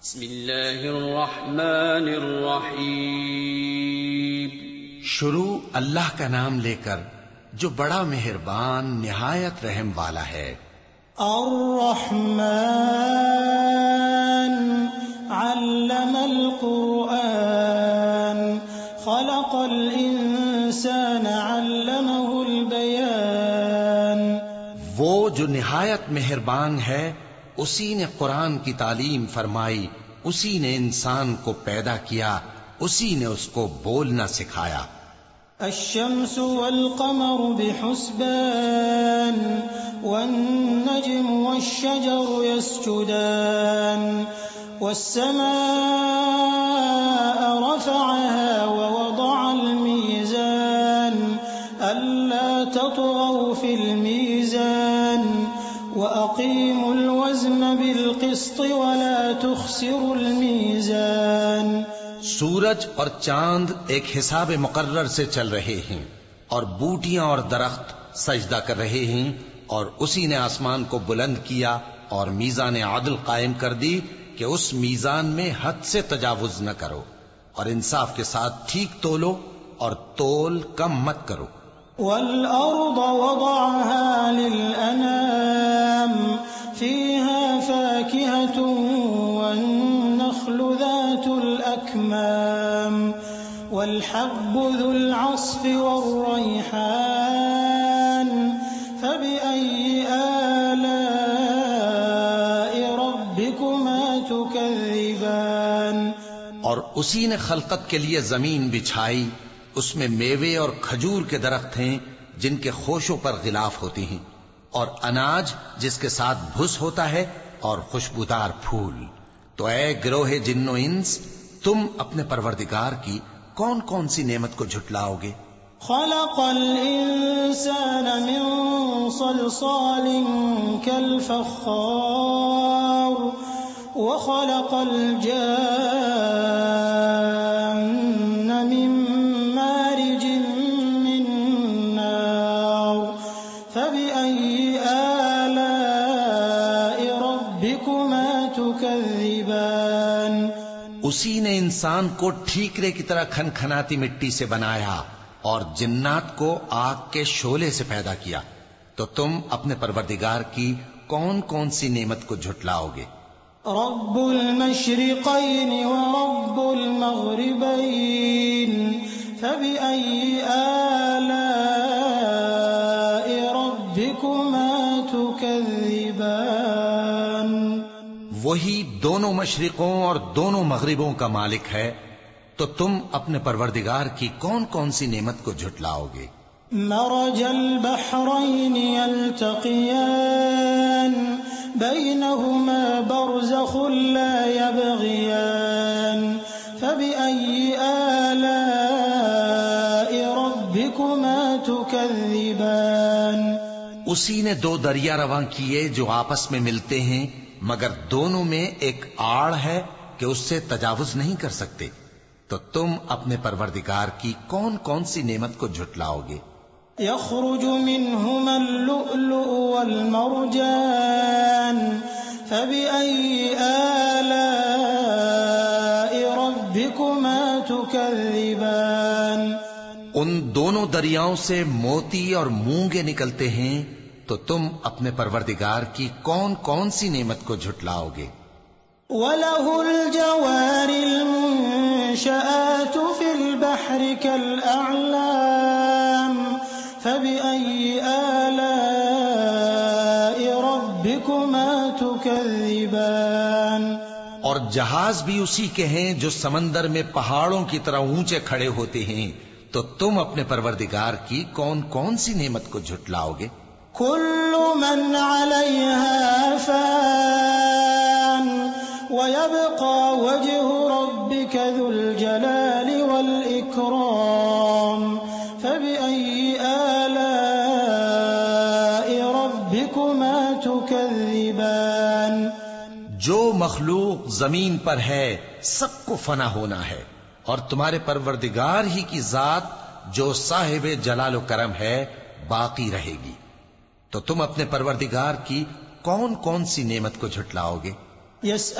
بسم اللہ الرحمن الرحیم۔ شروع اللہ کا نام لے کر جو بڑا مہربان نہایت رحم والا ہے۔ الرحمن علم القرآن خلق الانسان علمه البیان۔ وہ جو نہایت مہربان ہے اسی نے قرآن کی تعلیم فرمائی، اسی نے انسان کو پیدا کیا، اسی نے اس کو بولنا سکھایا۔ الشمس والقمر بحسبان والنجم والشجر يسجدان والسماء رفعها ووضع الميزان ألا تطغوا في الميزان وأقيموا الوزن بالقسط ولا تخسروا الميزان۔ سورج اور چاند ایک حساب مقرر سے چل رہے ہیں، اور بوٹیاں اور درخت سجدہ کر رہے ہیں، اور اسی نے آسمان کو بلند کیا اور میزان عدل قائم کر دی کہ اس میزان میں حد سے تجاوز نہ کرو، اور انصاف کے ساتھ ٹھیک تولو اور تول کم مت کرو۔ والأرض وضعها للأنام فيها فاكهة والنخل ذات الأكمام والحب ذو العصف والريحان فبأي آلاء ربكما تكذبان۔ اور اسی نے خلقت کے لیے زمین بچھائی، اس میں میوے اور کھجور کے درخت ہیں جن کے خوشوں پر غلاف ہوتی ہیں، اور اناج جس کے ساتھ بھس ہوتا ہے، اور خوشبودار پھول۔ تو اے گروہ جن و انس، تم اپنے پروردگار کی کون کون سی نعمت کو جھٹلاؤ گے؟ خلق الانسان من صلصال كالفخار وخلق الجان من مارج من نار فبأي آلاء ربكما تكذبان۔ اسی نے انسان کو ٹھیکرے کی طرح کھنکھناتی مٹی سے بنایا اور جنات کو آگ کے شعلے سے پیدا کیا، تو تم اپنے پروردگار کی کون کون سی نعمت کو جھٹلاؤ گے؟ رب المشرقين ورب المغربين فبأي آلاء ربكما تكذبان۔ وہی دونوں مشرقوں اور دونوں مغربوں کا مالک ہے، تو تم اپنے پروردگار کی کون کون سی نعمت کو جھٹلاؤ گے؟ مرج البحرين يلتقيان بينهما برزخ لا يبغيان فبأي آلاء ربكما تكذبان۔ اسی نے دو دریا رواں کیے جو آپس میں ملتے ہیں، مگر دونوں میں ایک آڑ ہے کہ اس سے تجاوز نہیں کر سکتے، تو تم اپنے پروردگار کی کون کون سی نعمت کو جھٹلاؤ گے؟ يخرج منهما اللؤلؤ والمرجان فبأي آلاء ربكما تكذبان۔ ان دونوں دریاؤں سے موتی اور مونگے نکلتے ہیں، تو تم اپنے پروردگار کی کون کون سی نعمت کو جھٹلاؤ گے؟ وَلَهُ الْجَوَارِ الْمُنشَآتُ فِي الْبَحْرِ كَالْأَعْلَامِ فَبِأَيِّ آلَاءِ رَبِّكُمَا تُكَذِّبَانِ۔ اور جہاز بھی اسی کے ہیں جو سمندر میں پہاڑوں کی طرح اونچے کھڑے ہوتے ہیں، تو تم اپنے پروردگار کی کون کون سی نعمت کو جھٹلاؤ گے؟ كل من عليها فان ويبقى وجه ربك ذو الجلال والإكرام فبأي آلاء ربكما تكذبان۔ جو مخلوق زمین پر ہے سب کو فنا ہونا ہے، اور تمہارے پروردگار ہی کی ذات جو صاحب جلال و کرم ہے باقی رہے گی، تو تم اپنے پروردگار کی کون کون سی نعمت کو جھٹلاؤ گے؟